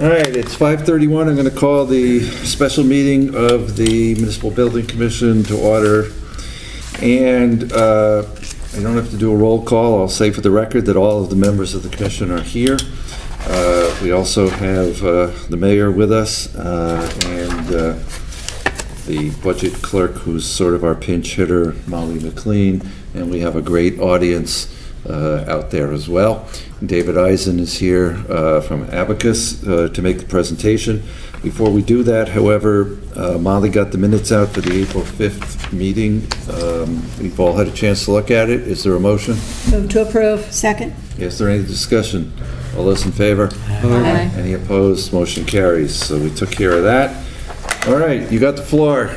All right, it's 5:31. I'm going to call the special meeting of the Municipal Building Commission to order. And I don't have to do a roll call. I'll say for the record that all of the members of the commission are here. We also have the mayor with us and the budget clerk, who's sort of our pinch hitter, Molly McLean, and we have a great audience out there as well. David Eisen is here from Abacus to make the presentation. Before we do that, however, Molly got the minutes out for the April 5th meeting. We've all had a chance to look at it. Is there a motion? Move to approve. Second. Is there any discussion? All those in favor? Aye. Any opposed? Motion carries. So we took care of that. All right, you got the floor.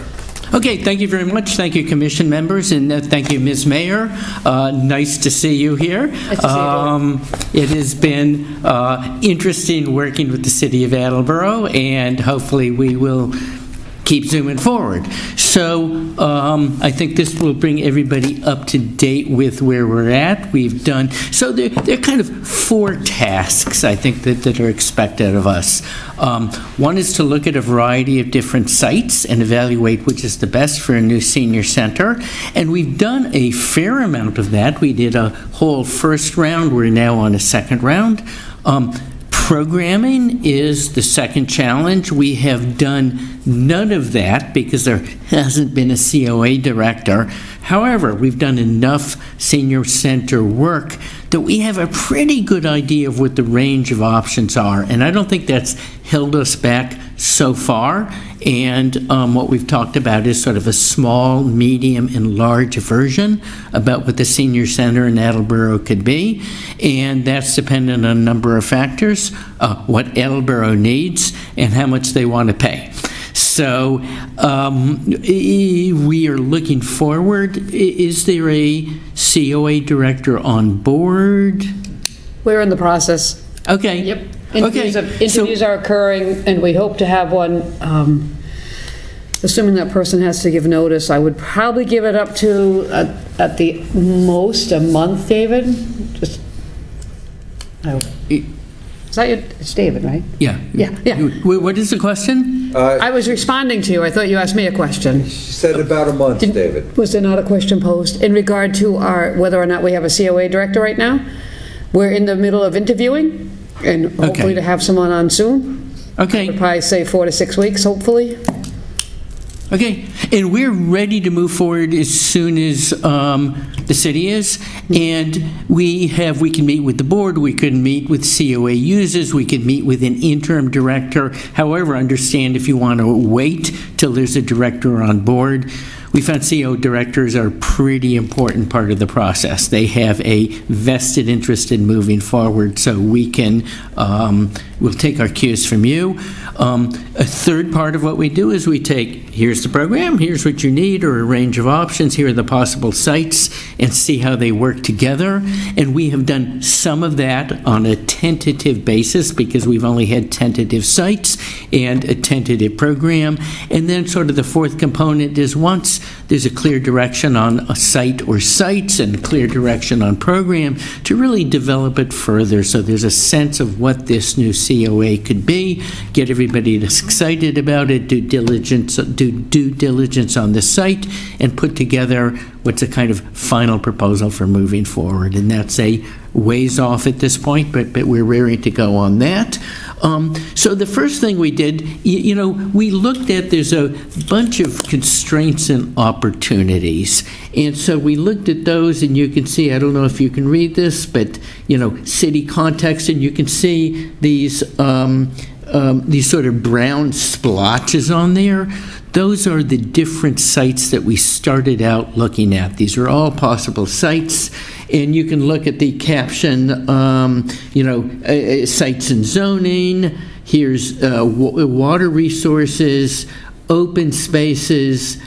Okay, thank you very much. Thank you, Commission members, and thank you, Ms. Mayor. Nice to see you here. Nice to see you. It has been interesting working with the City of Attleboro, and hopefully we will keep zooming forward. So I think this will bring everybody up to date with where we're at. We've done, so there are kind of 4 tasks, I think, that are expected of us. One is to look at a variety of different sites and evaluate which is the best for a new senior center. And we've done a fair amount of that. We did a whole first round. We're now on a second round. Programming is the second challenge. We have done none of that because there hasn't been a COA director. However, we've done enough senior center work that we have a pretty good idea of what the range of options are. And I don't think that's held us back so far. And what we've talked about is sort of a small, medium, and large version about what the senior center in Attleboro could be. And that's dependent on a number of factors, what Attleboro needs and how much they want to pay. So we are looking forward. Is there a COA director on board? We're in the process. Okay. Yep. Okay. Interviews are occurring, and we hope to have one, assuming that person has to give notice. I would probably give it up to, at the most, a month, David? Just, is that your, it's David, right? Yeah. Yeah. What is the question? I was responding to you. I thought you asked me a question. She said about a month, David. Was there not a question posed in regard to whether or not we have a COA director right now? We're in the middle of interviewing, and hopefully to have someone on soon. Okay. I'd probably say 4 to 6 weeks, hopefully. Okay, and we're ready to move forward as soon as the city is, and we can meet with the board, we can meet with COA users, we can meet with an interim director. However, understand if you want to wait till there's a director on board. We found CO directors are a pretty important part of the process. They have a vested interest in moving forward, so we can, we'll take our cues from you. A third part of what we do is we take, here's the program, here's what you need, or a range of options, here are the possible sites, and see how they work together. And we have done some of that on a tentative basis because we've only had tentative sites and a tentative program. And then sort of the fourth component is once there's a clear direction on a site or sites and a clear direction on program, to really develop it further so there's a sense of what this new COA could be, get everybody excited about it, do due diligence on the site, and put together what's a kind of final proposal for moving forward. And that's a ways off at this point, but we're raring to go on that. So the first thing we did, we looked at, there's a bunch of constraints and opportunities. And so we looked at those, and you can see, I don't know if you can read this, but, city context, and you can see these sort of brown splotches on there. Those are the different sites that we started out looking at. These are all possible sites, and you can look at the caption, sites and zoning. Here's water resources, open spaces,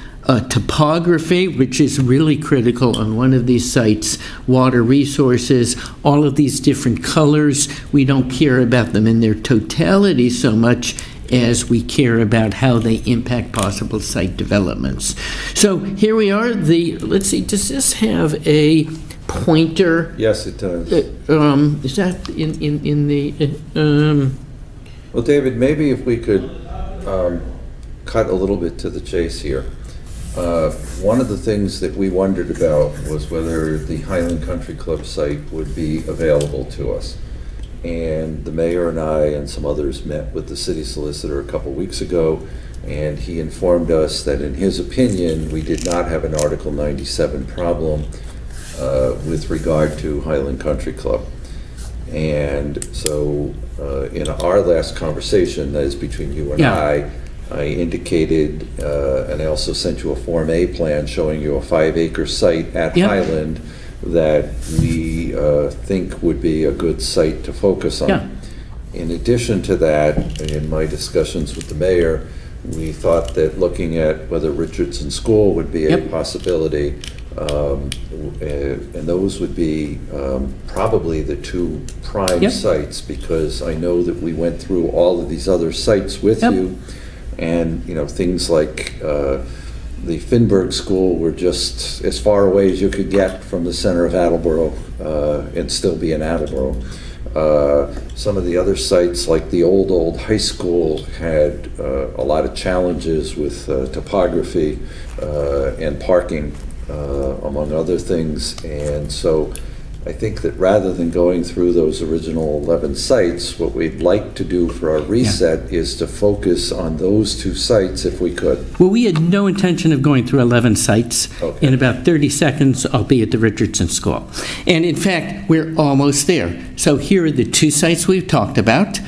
topography, which is really critical on one of these sites, water resources, all of these different colors. We don't care about them in their totality so much as we care about how they impact possible site developments. So here we are. Let's see, does this have a pointer? Yes, it does. Is that in the Well, David, maybe if we could cut a little bit to the chase here. One of the things that we wondered about was whether the Highland Country Club site would be available to us. And the mayor and I and some others met with the city solicitor a couple weeks ago, and he informed us that in his opinion, we did not have an Article 97 problem with regard to Highland Country Club. And so in our last conversation, that is between you and I indicated, and I also sent you a Form A plan showing you a 5-acre site at Highland that we think would be a good site to focus on. Yeah. In addition to that, in my discussions with the mayor, we thought that looking at whether Richardson School would be a possibility, and those would be probably the two prime sites, because I know that we went through all of these other sites with you, and things like the Finberg School were just as far away as you could get from the center of Attleboro and still be in Attleboro. Some of the other sites, like the old high school, had a lot of challenges with topography and parking, among other things. And so I think that rather than going through those original 11 sites, what we'd like to do for our reset is to focus on those two sites if we could. Well, we had no intention of going through 11 sites. Okay. In about 30 seconds, I'll be at the Richardson School. And in fact, we're almost there. So here are the two sites we've talked about.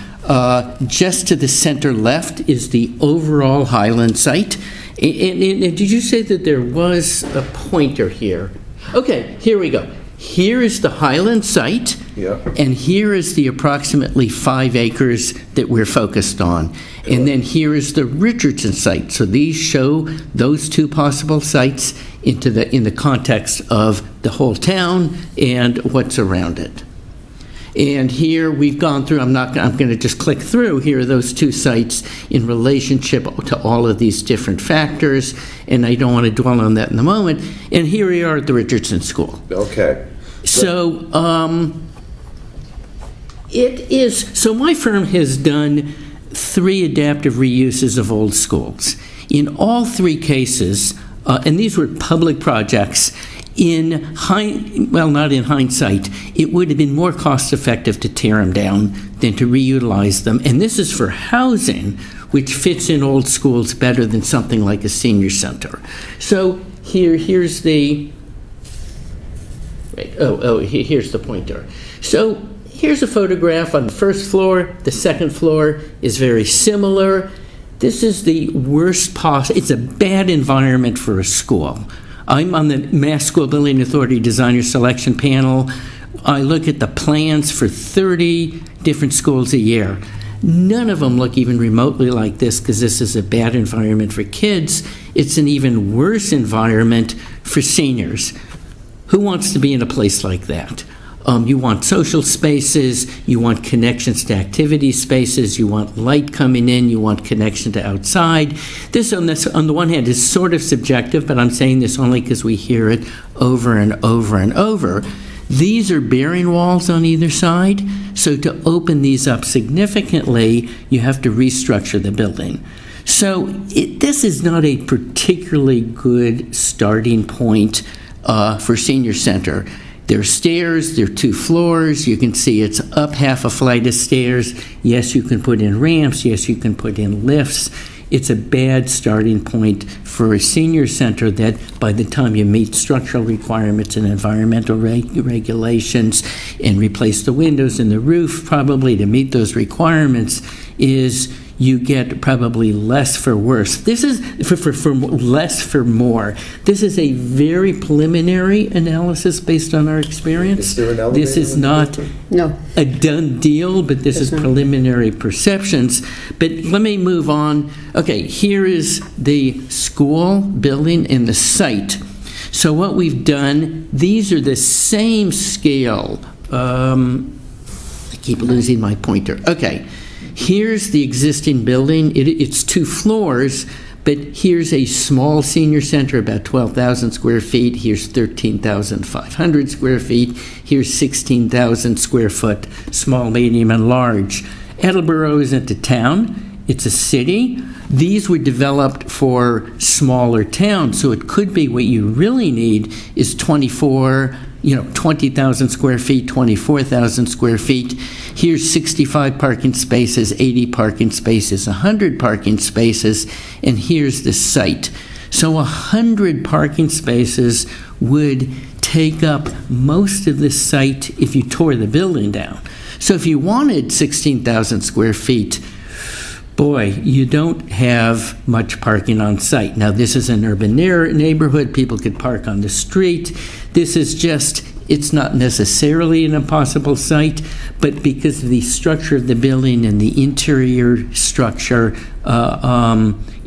Just to the center left is the overall Highland site. And did you say that there was a pointer here? Okay, here we go. Here is the Highland site, and here is the approximately 5 acres that we're focused on. And then here is the Richardson site. So these show those two possible sites in the context of the whole town and what's around it. And here we've gone through, I'm going to just click through. Here are those two sites in relationship to all of these different factors, and I don't want to dwell on that in the moment. And here we are at the Richardson School. Okay. So so my firm has done 3 adaptive reuses of old schools. In all 3 cases, and these were public projects, not in hindsight, it would have been more cost effective to tear them down than to reutilize them. And this is for housing, which fits in old schools better than something like a senior center. So here's the, here's the pointer. So here's a photograph on the first floor. The second floor is very similar. This is the worst possible, it's a bad environment for a school. I'm on the Mass School Building Authority Designer Selection Panel. I look at the plans for 30 different schools a year. None of them look even remotely like this, because this is a bad environment for kids. It's an even worse environment for seniors. Who wants to be in a place like that? You want social spaces, you want connections to activity spaces, you want light coming in, you want connection to outside. This, on the one hand, is sort of subjective, but I'm saying this only because we hear it over and over and over. These are bearing walls on either side, so to open these up significantly, you have to restructure the building. So this is not a particularly good starting point for senior center. There are stairs, there are 2 floors. You can see it's up half a flight of stairs. Yes, you can put in ramps. Yes, you can put in lifts. It's a bad starting point for a senior center that by the time you meet structural requirements and environmental regulations and replace the windows and the roof probably to meet those requirements, is you get probably less for worse. This is for less for more. This is a very preliminary analysis based on our experience. Is there an elevator? This is not a done deal, but this is preliminary perceptions. But let me move on. Okay, here is the school building and the site. So what we've done, these are the same scale. I keep losing my pointer. Okay. Here's the existing building. It's 2 floors, but here's a small senior center, about 12,000 square feet. Here's 13,500 square feet. Here's 16,000 square foot, small, medium, and large. Attleboro isn't a town, it's a city. These were developed for smaller towns, so it could be what you really need is 20,000 square feet, 24,000 square feet. Here's 65 parking spaces, 80 parking spaces, 100 parking spaces, and here's the site. So 100 parking spaces would take up most of the site if you tore the building down. So if you wanted 16,000 square feet, boy, you don't have much parking on site. Now, this is an urban neighborhood. People could park on the street. This is just, it's not necessarily an impossible site, but because of the structure of the building and the interior structure,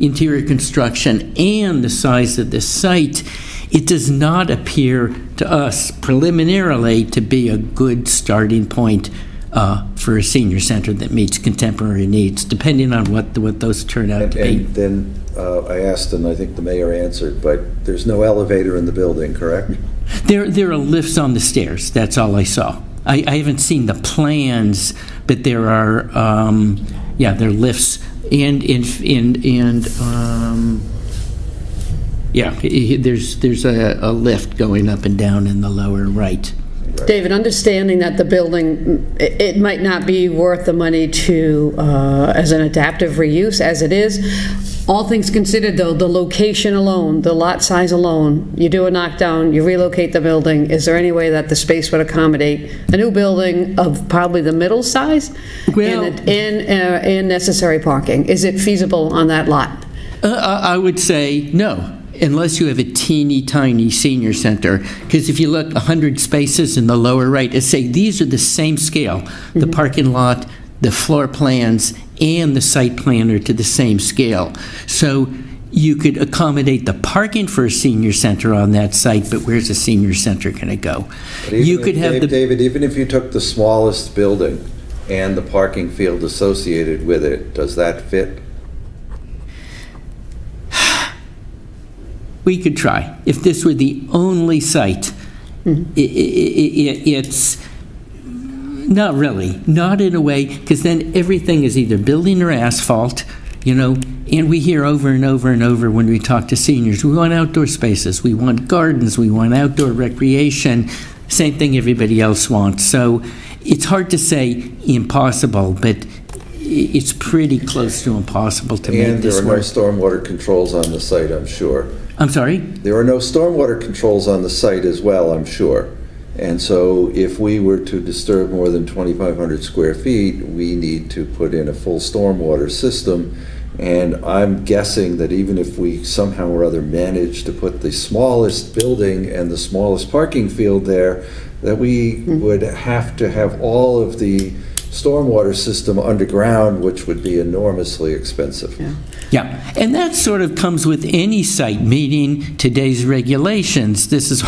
interior construction, and the size of the site, it does not appear to us preliminarily to be a good starting point for a senior center that meets contemporary needs, depending on what those turn out to be. And then I asked, and I think the mayor answered, but there's no elevator in the building, correct? There are lifts on the stairs. That's all I saw. I haven't seen the plans, but there are, there are lifts there's a lift going up and down in the lower right. David, understanding that the building, it might not be worth the money to, as an adaptive reuse as it is. All things considered, though, the location alone, the lot size alone, you do a knockdown, you relocate the building, is there any way that the space would accommodate a new building of probably the middle size and necessary parking? Is it feasible on that lot? I would say no, unless you have a teeny tiny senior center. Because if you look, 100 spaces in the lower right, say these are the same scale. The parking lot, the floor plans, and the site plan are to the same scale. So you could accommodate the parking for a senior center on that site, but where's a senior center going to go? You could have David, even if you took the smallest building and the parking field associated with it, does that fit? We could try. If this were the only site, it's not really, not in a way, because then everything is either building or asphalt, and we hear over and over and over when we talk to seniors, we want outdoor spaces, we want gardens, we want outdoor recreation, same thing everybody else wants. So it's hard to say impossible, but it's pretty close to impossible to make this work. And there are no stormwater controls on the site, I'm sure. I'm sorry? There are no stormwater controls on the site as well, I'm sure. And so if we were to disturb more than 2,500 square feet, we need to put in a full stormwater system. And I'm guessing that even if we somehow or other manage to put the smallest building and the smallest parking field there, that we would have to have all of the stormwater system underground, which would be enormously expensive. Yeah, and that sort of comes with any site meeting today's regulations. This is,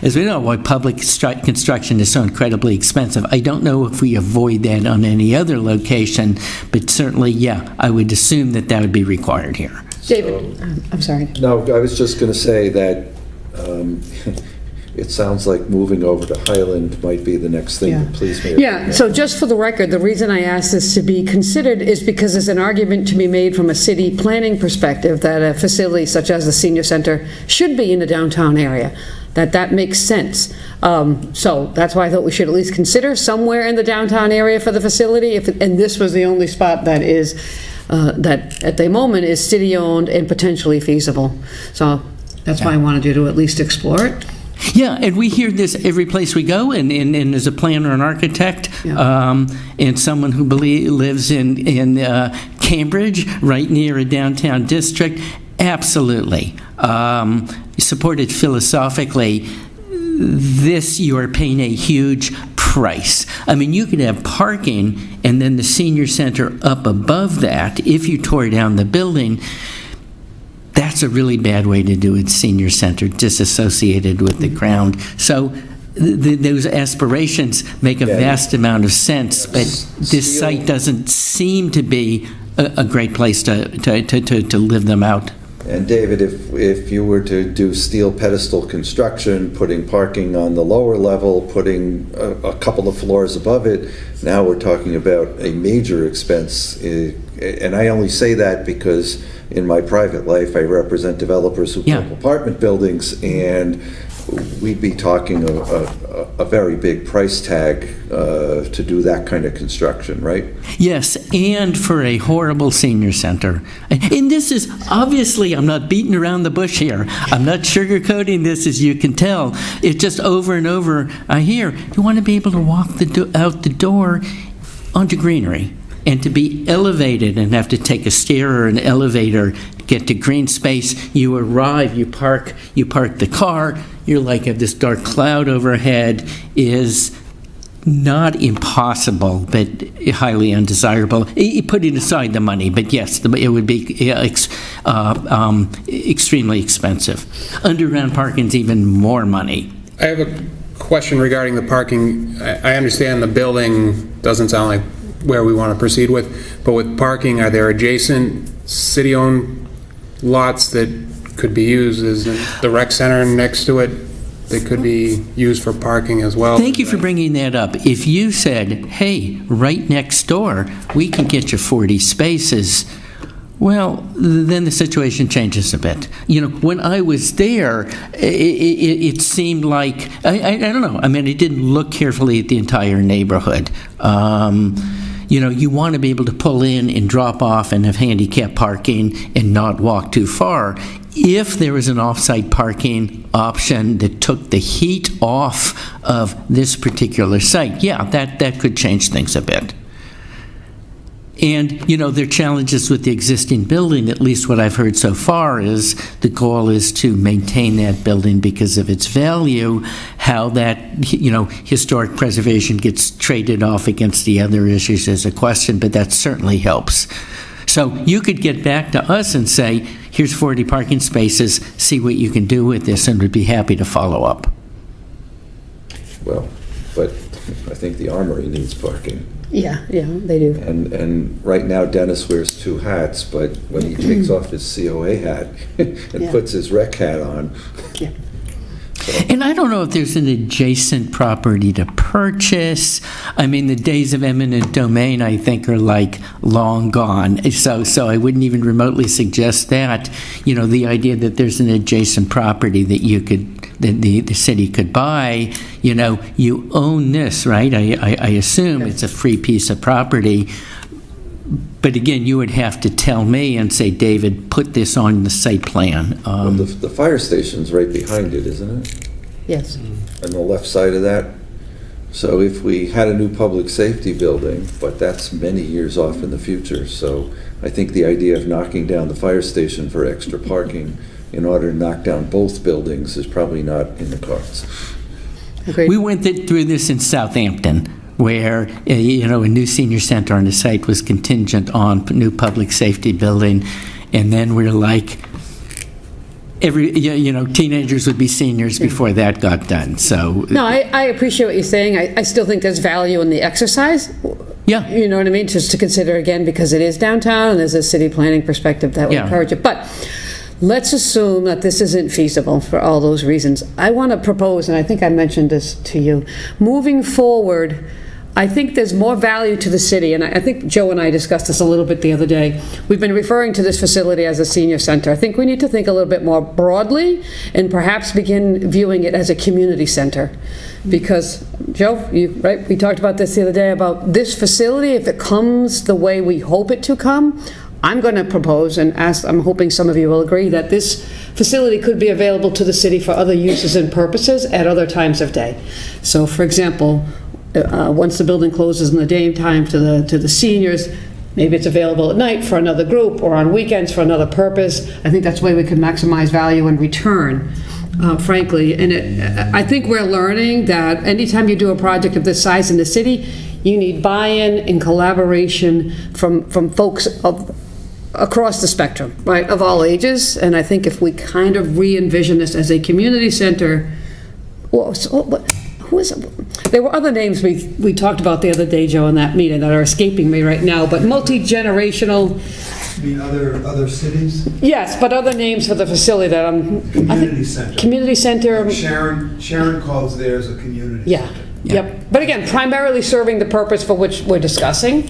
as we know, why public construction is so incredibly expensive. I don't know if we avoid that on any other location, but certainly, I would assume that would be required here. David, I'm sorry. No, I was just going to say that it sounds like moving over to Highland might be the next thing that please me. Yeah, so just for the record, the reason I asked this to be considered is because there's an argument to be made from a city planning perspective that a facility such as the senior center should be in the downtown area, that makes sense. So that's why I thought we should at least consider somewhere in the downtown area for the facility, and this was the only spot that is, that at the moment is city-owned and potentially feasible. So that's why I wanted you to at least explore it. Yeah, and we hear this every place we go, and as a planner and architect, and someone who lives in Cambridge, right near a downtown district, absolutely. Supported philosophically, this you are paying a huge price. I mean, you could have parking and then the senior center up above that if you tore down the building. That's a really bad way to do it, senior center, disassociated with the ground. So those aspirations make a vast amount of sense, but this site doesn't seem to be a great place to live them out. And David, if you were to do steel pedestal construction, putting parking on the lower level, putting a couple of floors above it, now we're talking about a major expense. And I only say that because in my private life, I represent developers who build apartment buildings, and we'd be talking a very big price tag to do that kind of construction, right? Yes, and for a horrible senior center. And this is, obviously, I'm not beating around the bush here. I'm not sugarcoating this, as you can tell. It's just over and over I hear, you want to be able to walk out the door onto greenery, and to be elevated and have to take a stair or an elevator to get to green space. You arrive, you park the car, you're like have this dark cloud overhead is not impossible, but highly undesirable, putting aside the money. But yes, it would be extremely expensive. Underground parking's even more money. I have a question regarding the parking. I understand the building doesn't sound like where we want to proceed with, but with parking, are there adjacent city-owned lots that could be used as the rec center next to it that could be used for parking as well? Thank you for bringing that up. If you said, hey, right next door, we can get you 40 spaces, well, then the situation changes a bit. You know, when I was there, it seemed like, I don't know, I mean, I didn't look carefully at the entire neighborhood. You know, you want to be able to pull in and drop off and have handicap parking and not walk too far. If there was an off-site parking option that took the heat off of this particular site, yeah, that could change things a bit. And, you know, there are challenges with the existing building. At least what I've heard so far is the goal is to maintain that building because of its value. How that, you know, historic preservation gets traded off against the other issues is a question, but that certainly helps. So you could get back to us and say, here's 40 parking spaces, see what you can do with this, and we'd be happy to follow up. Well, but I think the Armory needs parking. Yeah, they do. And right now Dennis wears two hats, but when he takes off his COA hat and puts his rec hat on. Yeah. And I don't know if there's an adjacent property to purchase. I mean, the days of eminent domain, I think, are like long gone. So I wouldn't even remotely suggest that. You know, the idea that there's an adjacent property that you could, that the city could buy, you know, you own this, right? I assume it's a free piece of property. But again, you would have to tell me and say, David, put this on the site plan. Well, the fire station's right behind it, isn't it? Yes. On the left side of that. So if we had a new public safety building, but that's many years off in the future. So I think the idea of knocking down the fire station for extra parking in order to knock down both buildings is probably not in the cards. Agreed. We went through this in Southampton, where you know, a new senior center on the site was contingent on new public safety building, and then we're like, you know, teenagers would be seniors before that got done. So No, I appreciate what you're saying. I still think there's value in the exercise. yeah, You know what I mean? Just to consider again, because it is downtown and there's a city planning perspective that would encourage it. But let's assume that this isn't feasible for all those reasons. I want to propose, and I think I mentioned this to you, moving forward, I think there's more value to the city, and I think Joe and I discussed this a little bit the other day. We've been referring to this facility as a senior center. I think we need to think a little bit more broadly and perhaps begin viewing it as a community center. Because, Joe, we talked about this the other day, about this facility, if it comes the way we hope it to come, I'm going to propose and ask, I'm hoping some of you will agree, that this facility could be available to the city for other uses and purposes at other times of day. So, for example, once the building closes in the daytime to the seniors, maybe it's available at night for another group or on weekends for another purpose. I think that's the way we can maximize value and return, frankly. And I think we're learning that anytime you do a project of this size in the city, you need buy-in and collaboration from folks across the spectrum, right, of all ages. And I think if we kind of re-envision this as a community center, well, who is it? There were other names we talked about the other day, Joe, in that meeting that are escaping me right now, but multi-generational, You mean other cities? yes, but other names for the facility that Community center. Community center. Sharon calls theirs a community Yeah, center. yep. But again, primarily serving the purpose for which we're discussing,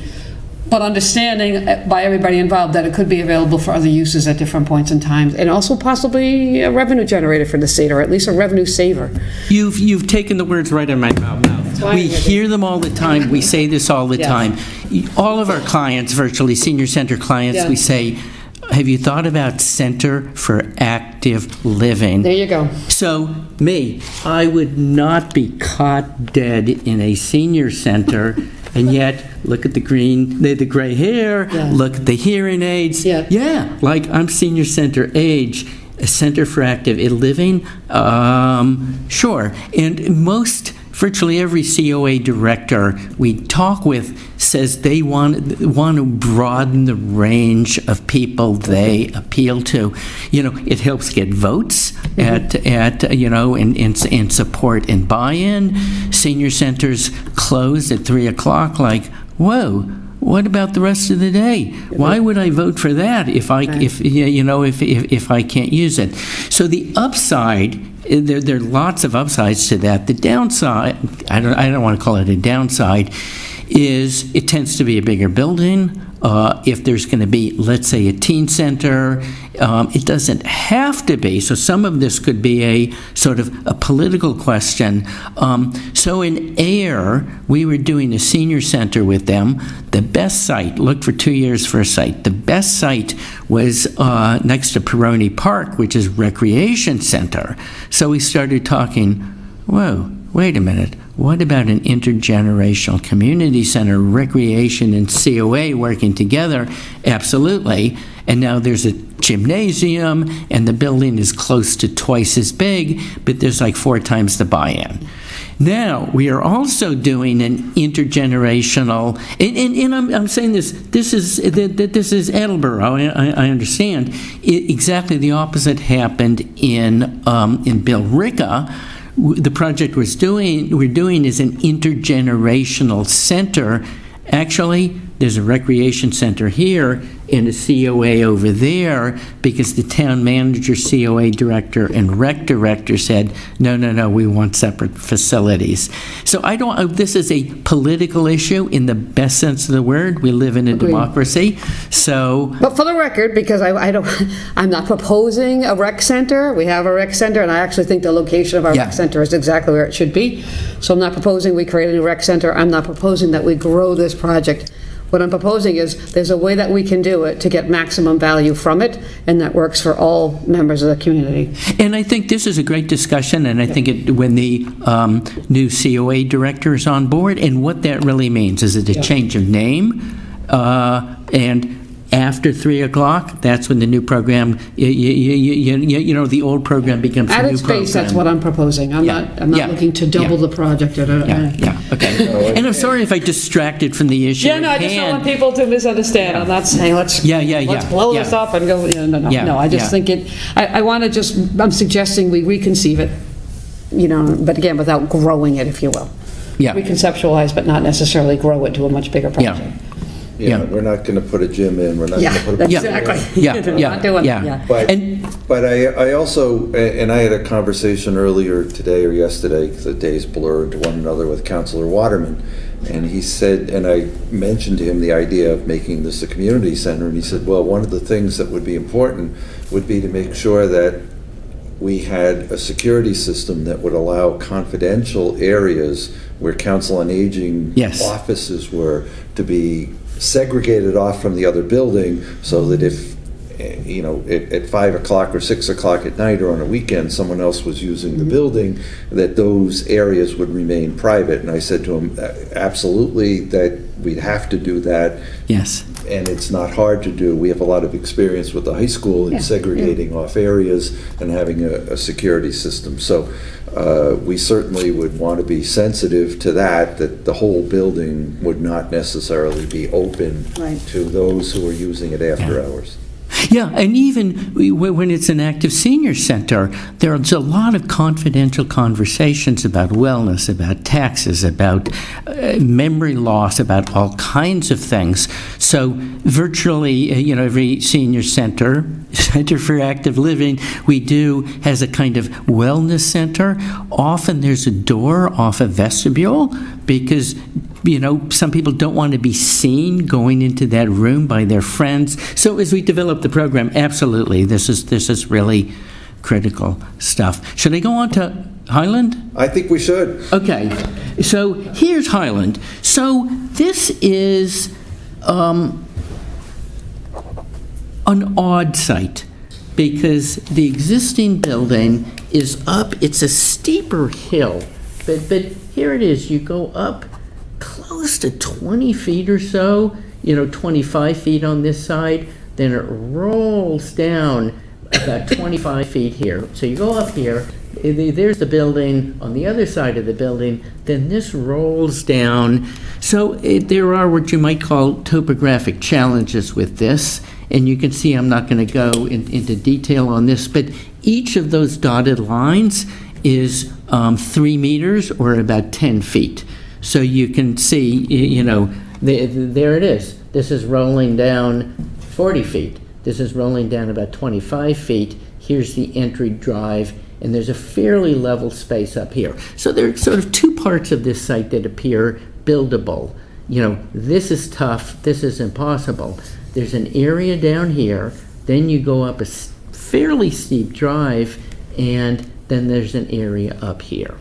but understanding by everybody involved that it could be available for other uses at different points in time, and also possibly a revenue generator for the state, or at least a revenue saver. You've taken the words right out of my mouth. fine We with it. hear them all the time, we say this all the Yeah. time. All of our clients, virtually senior center clients, Yeah. we say, have you thought about Center for Active Living? There you go. So, me, I would not be caught dead in a senior center, and yet, look at the gray hair, Yeah. look at the hearing aids. Yeah. Like I'm senior center age, a Center for Active Living, sure. And virtually every COA director we talk with says they want to broaden the range of people they appeal to. It helps get votes and support and buy-in. Senior centers close at 3 o'clock. Like, whoa. What about the rest of the day? Why would I vote for that if I can't use it? So the upside, there are lots of upsides to that. The downside, I don't want to call it a downside, is it tends to be a bigger building. If there's going to be, let's say, a teen center, it doesn't have to be. So some of this could be a sort of a political question. So in Air, we were doing a senior center with them. The best site, looked for 2 years for a site. The best site was next to Peroni Park, which is recreation center. So we started talking, whoa, wait a minute. What about an intergenerational community center, recreation and COA working together? Absolutely. And now there's a gymnasium, and the building is close to twice as big, but there's like 4 times the buy-in. Now, we are also doing an intergenerational, and I'm saying this is Attleboro, I understand. Exactly the opposite happened in Billerica. The project we're doing is an intergenerational center. Actually, there's a recreation center here and a COA over there because the town manager, COA director, and rec director said, no, we want separate facilities. So this is a political issue in the best sense of the word. We live in a democracy. So, But for the record, because I'm not proposing a rec center. We have a rec center, and I actually think the location of our Yeah. rec center is exactly where it should be. So I'm not proposing we create a new rec center. I'm not proposing that we grow this project. What I'm proposing is there's a way that we can do it to get maximum value from it, and that works for all members of the community. and I think this is a great discussion, and I think when the new COA director is on board, and what that really means, is it a change of name? And after 3 o'clock, that's when the new program, the old program becomes the At new its program. base, that's what I'm proposing. I'm Yeah. not Yeah. looking to double Yeah. the project. Okay. And I'm sorry if I distracted from the issue Yeah, no, I at just don't want hand. people to misunderstand. I'm not saying let's blow this up and go, no. Yeah, No, I just yeah. think I'm suggesting we reconceive it, but again, without growing it, if you will. Yeah. Reconceptualize, but not necessarily grow it to a much bigger project. Yeah. We're not going to put a gym in, we're not going to put a... Exactly. Yeah. Not doing it, yeah. But I also, and I had a conversation earlier today or yesterday, because the days blur into one another, with Councilor Waterman, and he said, and I mentioned to him the idea of making this a community center, and he said, well, one of the things that would be important would be to make sure that we had a security system that would allow confidential areas where Council on Aging Yes. offices were to be segregated off from the other building, so that if, at 5 o'clock or 6 o'clock at night or on a weekend, someone else was using the building, that those areas would remain private. And I said to him, absolutely, that we'd have to do that. Yes. And it's not hard to do. We have a lot of experience with the high school in segregating off areas and having a security system. So we certainly would want to be sensitive to that the whole building would not necessarily be open Right. to those who are using it after hours. Yeah, and even when it's an active senior center, there's a lot of confidential conversations about wellness, about taxes, about memory loss, about all kinds of things. So virtually, every senior center for active living, we do has a kind of wellness center. Often there's a door off a vestibule because some people don't want to be seen going into that room by their friends. So as we develop the program, absolutely, this is really critical stuff. Should I go on to Highland? I think we should. Okay, so here's Highland. So this is an odd site because the existing building is up. It's a steeper hill, but here it is. You go up close to 20 feet or so, 25 feet on this side, then it rolls down about 25 feet here. So you go up here, there's the building, on the other side of the building, then this rolls down. So there are what you might call topographic challenges with this, and you can see I'm not going to go into detail on this, but each of those dotted lines is 3 meters or about 10 feet. So you can see, there it is. This is rolling down 40 feet. This is rolling down about 25 feet. Here's the entry drive, and there's a fairly level space up here. So there are sort of two parts of this site that appear buildable. This is tough, this is impossible. There's an area down here, then you go up a fairly steep drive, and then there's an area up here.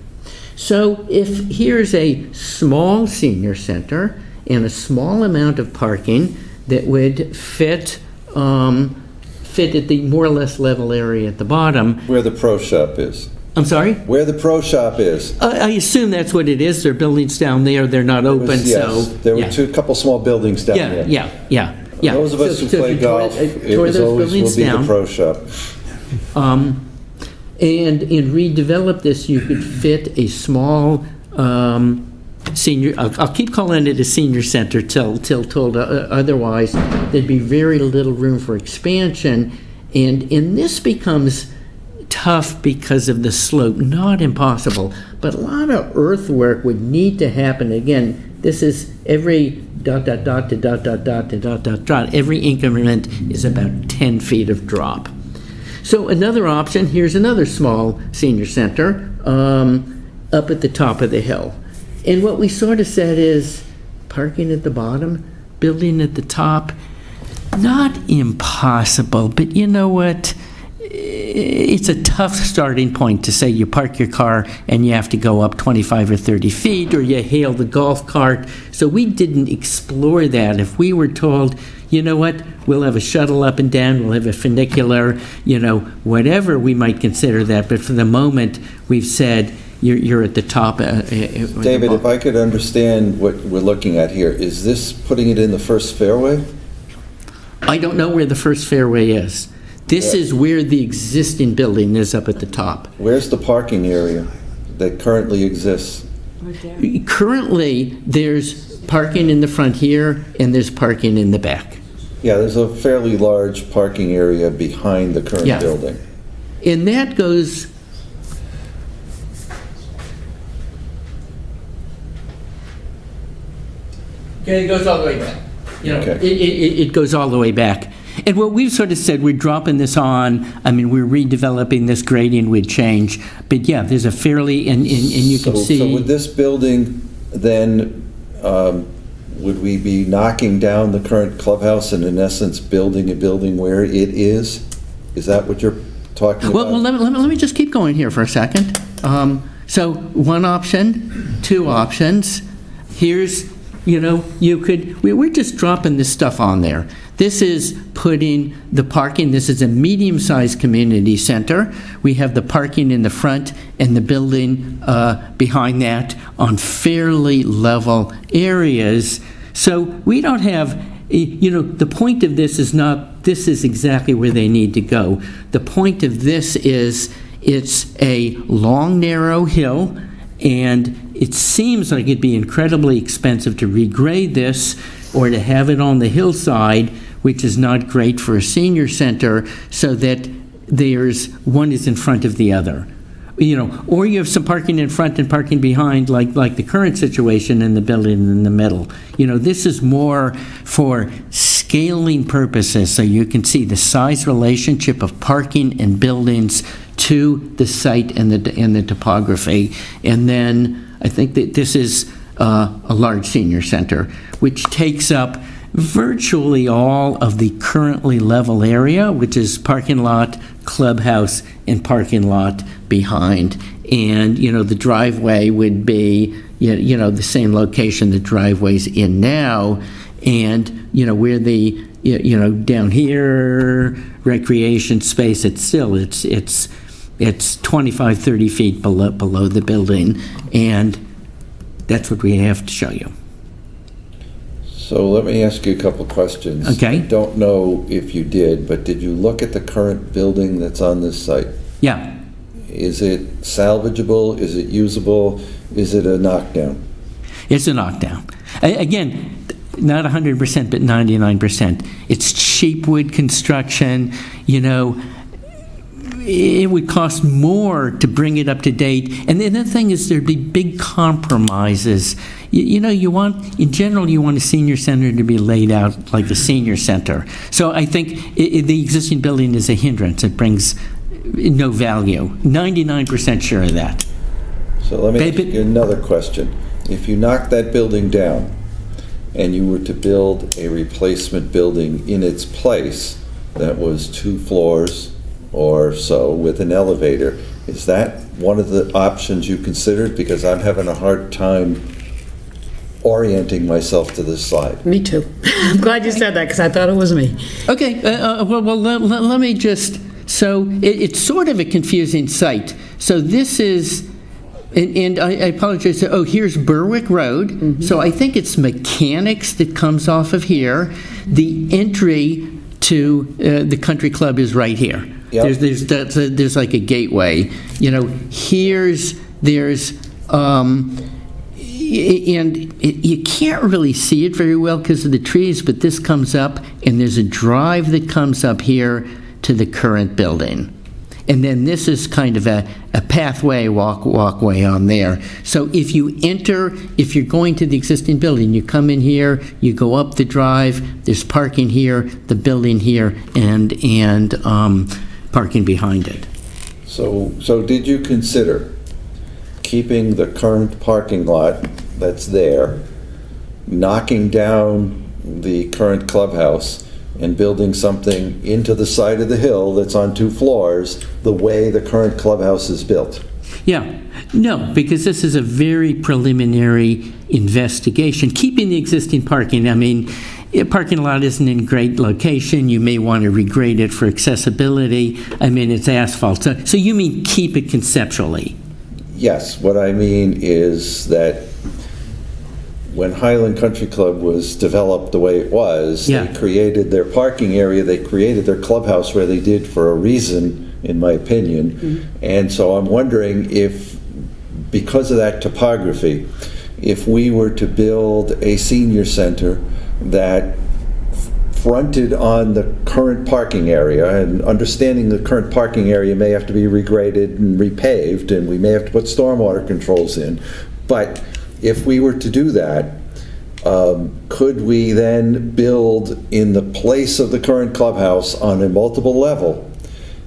So if here's a small senior center and a small amount of parking that would fit at the more or less level area at the bottom. Where the pro shop is. I'm sorry? Where the pro shop is. I assume that's what it is. There are buildings down there. They're not open, so. There were couple small buildings down there. Yeah. Those of us who So play if you golf, it was always will be the pro shop. And in redevelop this, you could fit a small senior, I'll keep calling it a senior center till told otherwise. There'd be very little room for expansion. And this becomes tough because of the slope, not impossible, but a lot of earthwork would need to happen. Again, this is every ... Every increment is about 10 feet of drop. So another option, here's another small senior center up at the top of the hill. And what we sort of said is parking at the bottom, building at the top, not impossible, but you know what? It's a tough starting point to say you park your car and you have to go up 25 or 30 feet, or you hail the golf cart. So we didn't explore that. If we were told, you know what, we'll have a shuttle up and down, we'll have a funicular, whatever, we might consider that. But for the moment, we've said you're at the top. David, if I could understand what we're looking at here, is this putting it in the first fairway? I don't know where the first fairway is. This is where the existing building is up at the top. Where's the parking area that currently exists? Currently, there's parking in the front here, and there's parking in the back. Yeah, there's a fairly large parking area behind the current building. And that goes... Okay, it goes all the way back. It goes all the way back. And what we've sort of said, we're dropping this on, we're redeveloping this grading would change. But yeah, there's a fairly, and you can see... So with this building, then, would we be knocking down the current clubhouse and in essence building a building where it is? Is that what you're talking about? Well, let me just keep going here for a second. So one option, two options. Here's, we're just dropping this stuff on there. This is putting the parking, this is a medium-sized community center. We have the parking in the front and the building behind that on fairly level areas. So we don't have, the point of this is not, this is exactly where they need to go. The point of this is it's a long, narrow hill, and it seems like it'd be incredibly expensive to regrade this or to have it on the hillside which is not great for a senior center, so that one is in front of the other. Or you have some parking in front and parking behind, like the current situation in the building in the middle. This is more for scaling purposes, so you can see the size relationship of parking and buildings to the site and the topography. And then I think that this is a large senior center, which takes up virtually all of the currently level area, which is parking lot, clubhouse, and parking lot behind. And, the driveway would be, the same location the driveway's in now. And, where the, down here, recreation space, it's 25, 30 feet below the building. And that's what we have to show you. So let me ask you a couple questions. Okay. I don't know if you did, but did you look at the current building that's on this site? Yeah. Is it salvageable? Is it usable? Is it a knockdown? It's a knockdown. Again, not 100%, but 99%. It's cheap wood construction. It would cost more to bring it up to date. And the other thing is there'd be big compromises. In general, you want a senior center to be laid out like a senior center. So I think the existing building is a hindrance. It brings no value. 99% sure of that. So let me ask you another question. If you knock that building down and you were to build a replacement building in its place that was 2 floors or so with an elevator, is that one of the options you considered? Because I'm having a hard time orienting myself to this slide. Me too. I'm glad you said that, because I thought it was me. Okay, let me just, so it's sort of a confusing site. So this is, and I apologize, here's Berwick Road. Mm-hmm. So I think it's Mechanics that comes off of here. The entry to the country club is right here. Yep. There's like a gateway. And you can't really see it very well because of the trees, but this comes up, and there's a drive that comes up here to the current building. And then this is kind of a pathway, walkway on there. So if you're going to the existing building, you come in here, you go up the drive, there's parking here, the building here, and parking behind it. So did you consider keeping the current parking lot that's there, knocking down the current clubhouse, and building something into the side of the hill that's on 2 floors the way the current clubhouse is built? Yeah. No, because this is a very preliminary investigation. Keeping the existing parking, a parking lot isn't in great location. You may want to regrade it for accessibility. It's asphalt. So you mean keep it conceptually? Yes. What I mean is that when Highland Country Club was developed the way it was, They created their parking area, they created their clubhouse where they did for a reason, in my opinion. Mm-hmm. And so I'm wondering if, because of that topography, if we were to build a senior center that fronted on the current parking area, and understanding the current parking area may have to be regraded and repaved, and we may have to put stormwater controls in, but if we were to do that, could we then build in the place of the current clubhouse on a multiple level?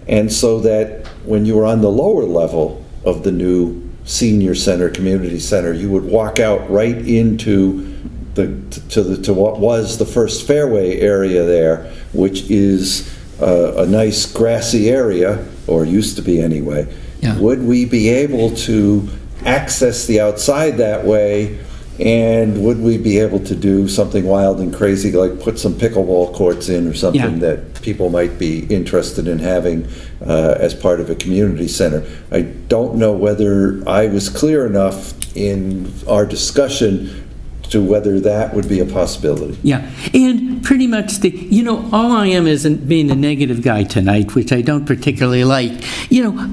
And so that when you were on the lower level of the new senior center, community center, you would walk out right into to what was the first fairway area there, which is a nice grassy area, or used to be anyway. Yeah. Would we be able to access the outside that way, and would we be able to do something wild and crazy, like put some pickleball courts in or something that people might be interested in having as part of a community center? I don't know whether I was clear enough in our discussion to whether that would be a possibility. Yeah, and pretty much all I am is being a negative guy tonight, which I don't particularly like.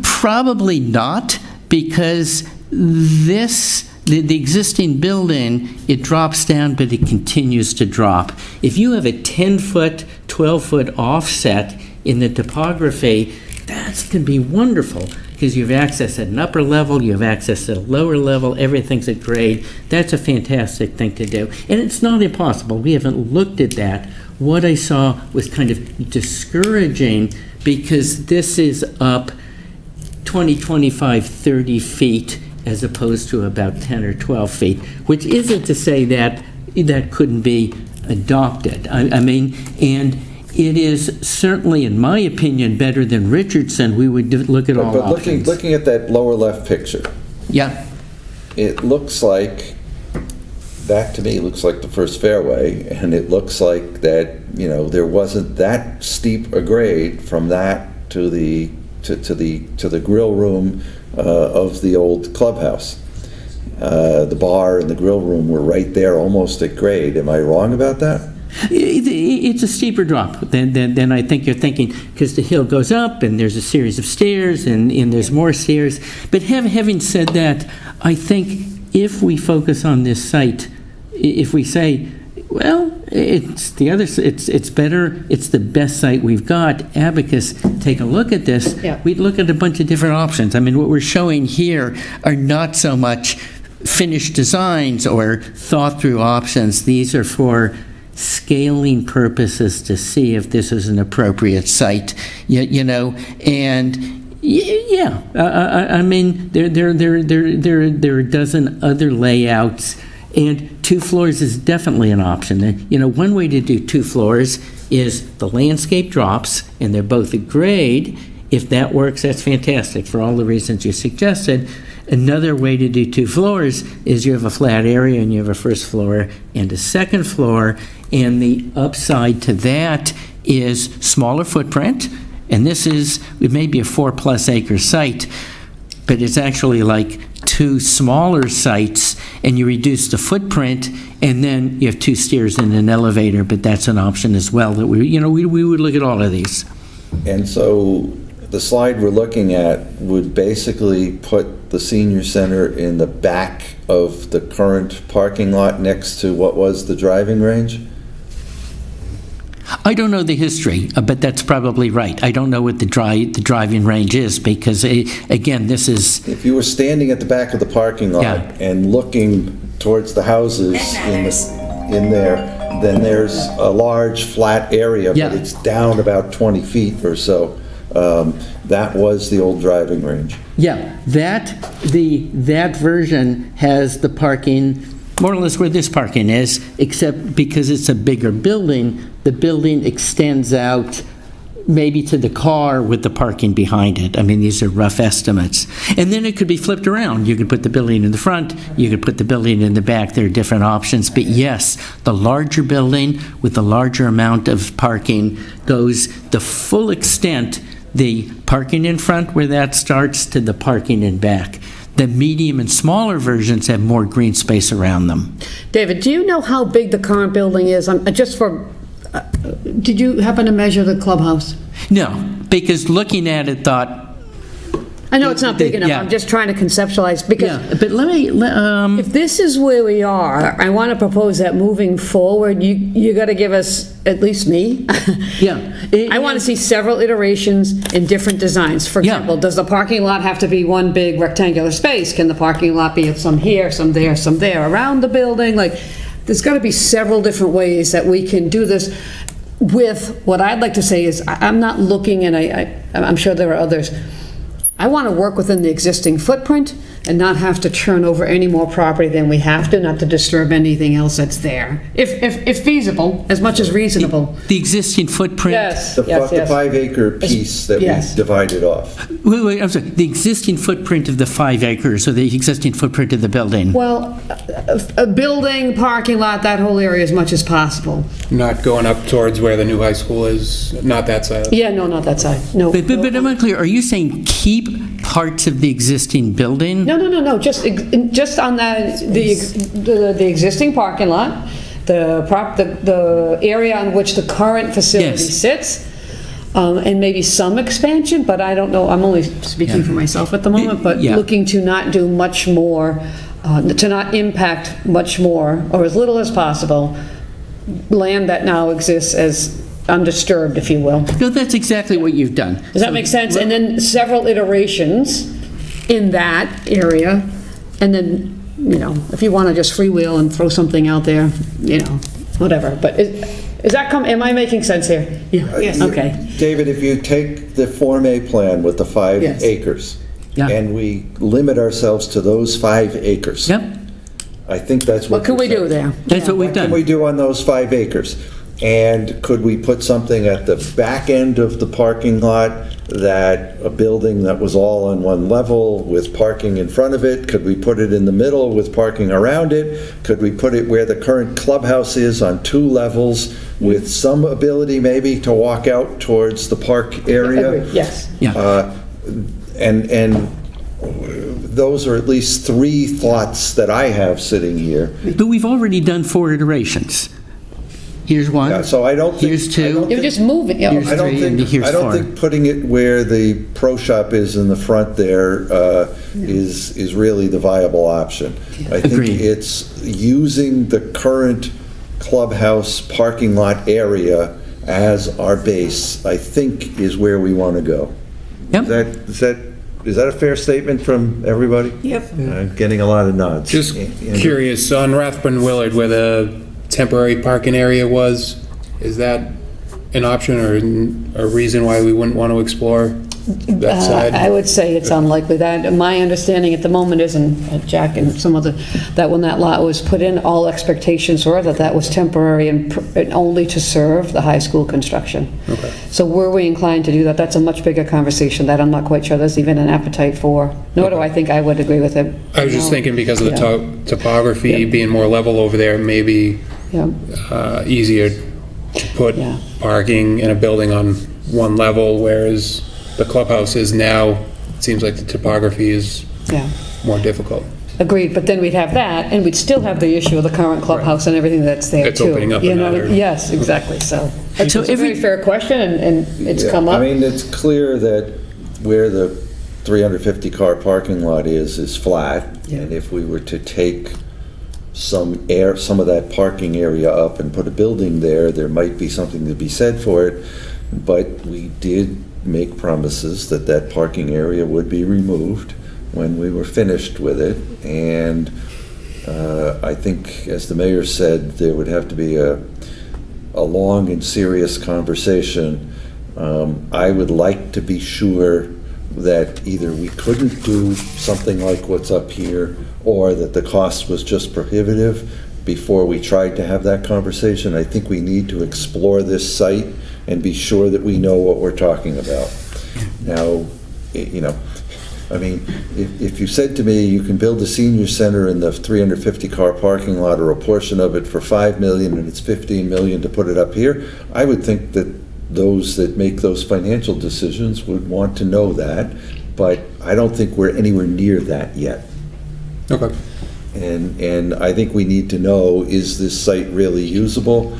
Probably not, because this the existing building, it drops down, but it continues to drop. If you have a 10-foot, 12-foot offset in the topography, that can be wonderful, because you have access at an upper level, you have access at a lower level, everything's at grade. That's a fantastic thing to do. And it's not impossible. We haven't looked at that. What I saw was kind of discouraging, because this is up 20, 25, 30 feet as opposed to about 10 or 12 feet, which isn't to say that that couldn't be adopted. I mean, and it is certainly, in my opinion, better than Richardson. We would look at all But options. looking at that lower left picture, Yeah, it looks like, that to me looks like the first fairway, and it looks like that, you know, there wasn't that steep a grade from that to the grill room of the old clubhouse. The bar and the grill room were right there, almost at grade. Am I wrong about that? it's a steeper drop than I think you're thinking, because the hill goes up and there's a series of stairs and there's more stairs. But having said that, I think if we focus on this site, if we say, well, it's better, it's the best site we've got, Abacus, take a look at this. Yeah. We'd look at a bunch of different options. I mean, what we're showing here are not so much finished designs or thought through options. These are for scaling purposes to see if this is an appropriate site, you know, and yeah, I mean, there are a dozen other layouts, and 2 floors is definitely an option. You know, one way to do 2 floors is the landscape drops, and they're both a grade. If that works, that's fantastic for all the reasons you suggested. Another way to do 2 floors is you have a flat area and you have a first floor and a second floor, and the upside to that is smaller footprint, and this is, it may be a 4+ acre site, but it's actually like 2 smaller sites, and you reduce the footprint, and then you have 2 stairs and an elevator, but that's an option as well that we would look at all of these. And so the slide we're looking at would basically put the senior center in the back of the current parking lot next to what was the driving range? I don't know the history, but that's probably right. I don't know what the driving range is, because, again, this is... If you were standing at the back of the parking lot Yeah. and looking towards the houses in there, then there's a large flat area, Yeah. but it's down about 20 feet or so. That was the old driving range. Yeah, that version has the parking more or less where this parking is, except because it's a bigger building, the building extends out maybe to the car with the parking behind it. I mean, these are rough estimates. And then it could be flipped around. You could put the building in the front, you could put the building in the back. There are different options. But yes, the larger building with the larger amount of parking goes the full extent, the parking in front where that starts to the parking in back. The medium and smaller versions have more green space around them. David, do you know how big the current building is? Did you happen to measure the clubhouse? No, because looking at it thought, I know it's not big enough. Yeah. I'm just trying to conceptualize, because yeah, but if this is where we are, I want to propose that moving forward, you got to give us, at least me, yeah. I want to see several iterations in different designs. For Yeah. example, does the parking lot have to be one big rectangular space? Can the parking lot be some here, some there, around the building? Like, there's got to be several different ways that we can do this. With what I'd like to say is, I'm not looking, and I'm sure there are others, I want to work within the existing footprint and not have to turn over any more property than we have to, not to disturb anything else that's there. If feasible, as much as reasonable. The existing footprint. Yes, The yes, yes. 5-acre piece that we Yes. divided off. Wait, I'm sorry. The existing footprint of the 5 acres, or the existing footprint of the building. Well, a building, parking lot, that whole area as much as possible. Not going up towards where the new high school is, not that side. Yeah, no, not that side, no. But I'm unclear. Are you saying keep parts of the existing building? No, just on the existing parking lot, the area on which the current facility Yes. sits, and maybe some expansion, but I don't know, I'm only speaking for myself at the moment, but Yeah. looking to not do much more to not impact much more, or as little as possible, land that now exists as undisturbed, if you will. No, that's exactly what you've done. Does that make sense? And then several iterations in that area, and then, if you want to just freewheel and throw something out there, whatever. But am I making sense here? Yeah. Yes. Okay. David, if you take the Form A plan with the 5 Yes. acres, Yeah. and we limit ourselves to those 5 acres. Yep, I think that's what What can we you're do saying. there? that's what we've What can we done. do on those 5 acres? And could we put something at the back end of the parking lot, that a building that was all on one level with parking in front of it? Could we put it in the middle with parking around it? Could we put it where the current clubhouse is on 2 levels with some ability maybe to walk out towards the park area? Agreed. Yes. Yeah, And those are at least 3 thoughts that I have sitting here. but we've already done 4 iterations. Here's one. Yeah, so I don't think. Here's 2. I don't You're just moving. Here's I don't 3 and think, here's I don't 4. think putting it where the pro shop is in the front there is really the viable option. I think Agreed. it's using the current clubhouse parking lot area as our base, I think, is where we want to go. Yep. Is that a fair statement from everybody? Yep. I'm getting a lot of nods. Just And- curious, on Rathbun Willard, where the temporary parking area was, is that an option or a reason why we wouldn't want to explore that side? I would say it's unlikely. That, my understanding at the moment is, and Jack and some other, that when that lot was put in, all expectations were that that was temporary and only to serve the high school construction. Okay. So were we inclined to do that? That's a much bigger conversation that I'm not quite sure there's even an appetite for, nor do I think I would agree with it. I was just thinking because of the Yeah. topography Yeah. being more level over there, maybe Yeah. easier to put Yeah. parking in a building on one level, whereas the clubhouse is now, it seems like the topography is Yeah. more difficult. Agreed, but then we'd have that, and we'd still have the issue of the current clubhouse and everything that's there, too. It's opening up another- Yes, exactly, so. It's So a very fair question, and it's Yeah, come up. I mean, it's clear that where the 350-car parking lot is flat, Yeah. and if we were to take some of that parking area up and put a building there might be something to be said for it, but we did make promises that that parking area would be removed when we were finished with it, and I think, as the mayor said, there would have to be a long and serious conversation. I would like to be sure that either we couldn't do something like what's up here, or that the cost was just prohibitive before we tried to have that conversation. I think we need to explore this site and be sure that we know what we're talking about. Now, I mean, if you said to me, you can build a senior center in the 350-car parking lot, or a portion of it, for $5 million, and it's $15 million to put it up here, I would think that those that make those financial decisions would want to know that, but I don't think we're anywhere near that yet. Okay. And I think we need to know, is this site really usable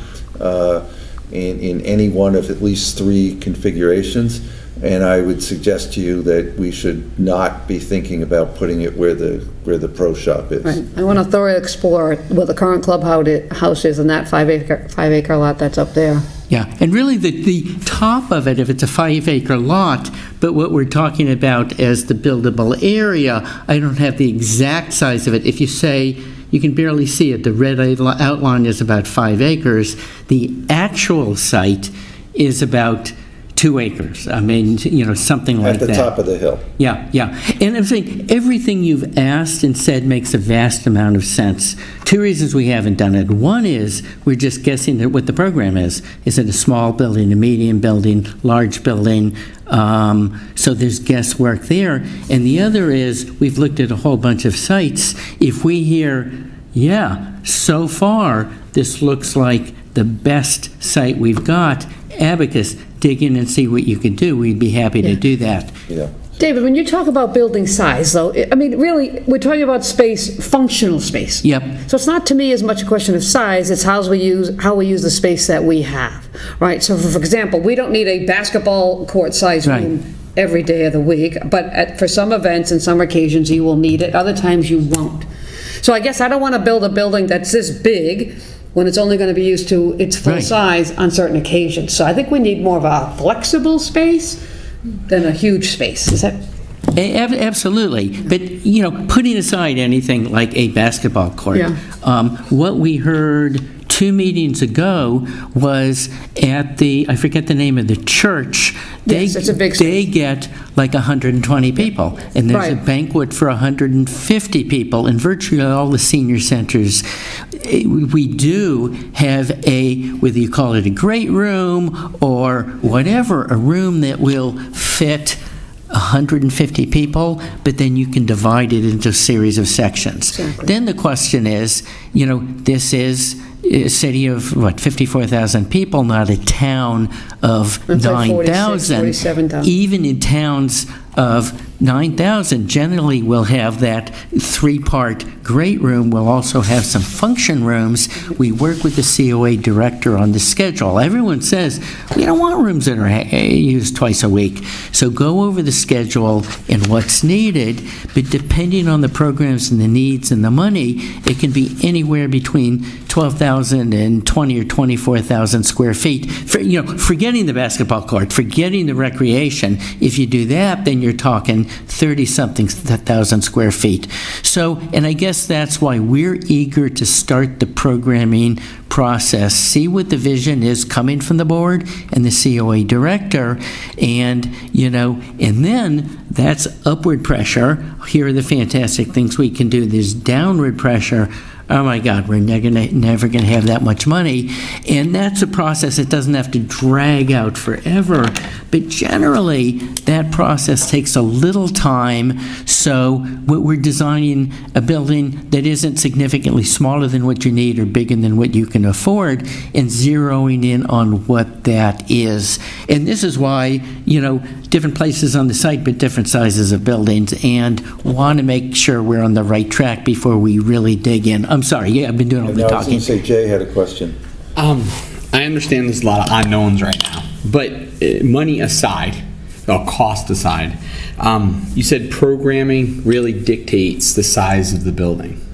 in any one of at least 3 configurations? And I would suggest to you that we should not be thinking about putting it where the pro shop is. Right, I want to thoroughly explore what the current clubhouse is in that 5-acre lot that's up there. Yeah, and really the top of it, if it's a 5-acre lot, but what we're talking about as the buildable area, I don't have the exact size of it. If you say, you can barely see it, the red outline is about 5 acres, the actual site is about 2 acres. I mean, something like that. At the top of the hill. Yeah, yeah. And I'm saying, everything you've asked and said makes a vast amount of sense. 2 reasons we haven't done it. One is, we're just guessing at what the program is. Is it a small building, a medium building, large building? So there's guesswork there. And the other is, we've looked at a whole bunch of sites. If we hear, yeah, so far, this looks like the best site we've got, Abacus, dig in and see what you can do. We'd be happy to do that. Yeah. David, when you talk about building size, though, I mean, really, we're talking about space, functional space. Yep. So it's not, to me, as much a question of size, it's how we use the space that we have, right? So, for example, we don't need a basketball court-sized Right. room every day of the week, but for some events and some occasions, you will need it. Other times, you won't. So I guess I don't want to build a building that's this big when it's only going to be used to its full Right. size on certain occasions. So I think we need more of a flexible space than a huge space. Is that? Absolutely. But, putting aside anything like a basketball court, Yeah. what we heard 2 meetings ago was at I forget the name of the church. Yes, it's a big They get like 120 people, and there's a Right. banquet for 150 people, and virtually all the senior centers. We do have whether you call it a great room or whatever, a room that will fit 150 people, but then you can divide it into a series of sections. Exactly. Then the question is, this is a city of, 54,000 people, not a town of It's like 9,000. 47,000. Even in towns of 9,000, generally we'll have that 3-part great room. We'll also have some function rooms. We work with the COA director on the schedule. Everyone says, we don't want rooms that are used twice a week. So go over the schedule and what's needed, but depending on the programs and the needs and the money, it can be anywhere between 12,000 and 20 or 24,000 square feet. Forgetting the basketball court, forgetting the recreation, if you do that, then you're talking 30-something thousand square feet. So, and I guess that's why we're eager to start the programming process, see what the vision is coming from the board and the COA director, and, and then that's upward pressure. Here are the fantastic things we can do. There's downward pressure. Oh my God, we're never going to have that much money. And that's a process that doesn't have to drag out forever. But generally, that process takes a little time. So we're designing a building that isn't significantly smaller than what you need or bigger than what you can afford, and zeroing in on what that is. And this is why, different places on the site, but different sizes of buildings, and want to make sure we're on the right track before we really dig in. I'm sorry, yeah, I've been doing all the Now, I was going talking. to say, Jay had a question. I understand there's a lot of unknowns right now, but money aside, or cost aside, you said programming really dictates the size of the building.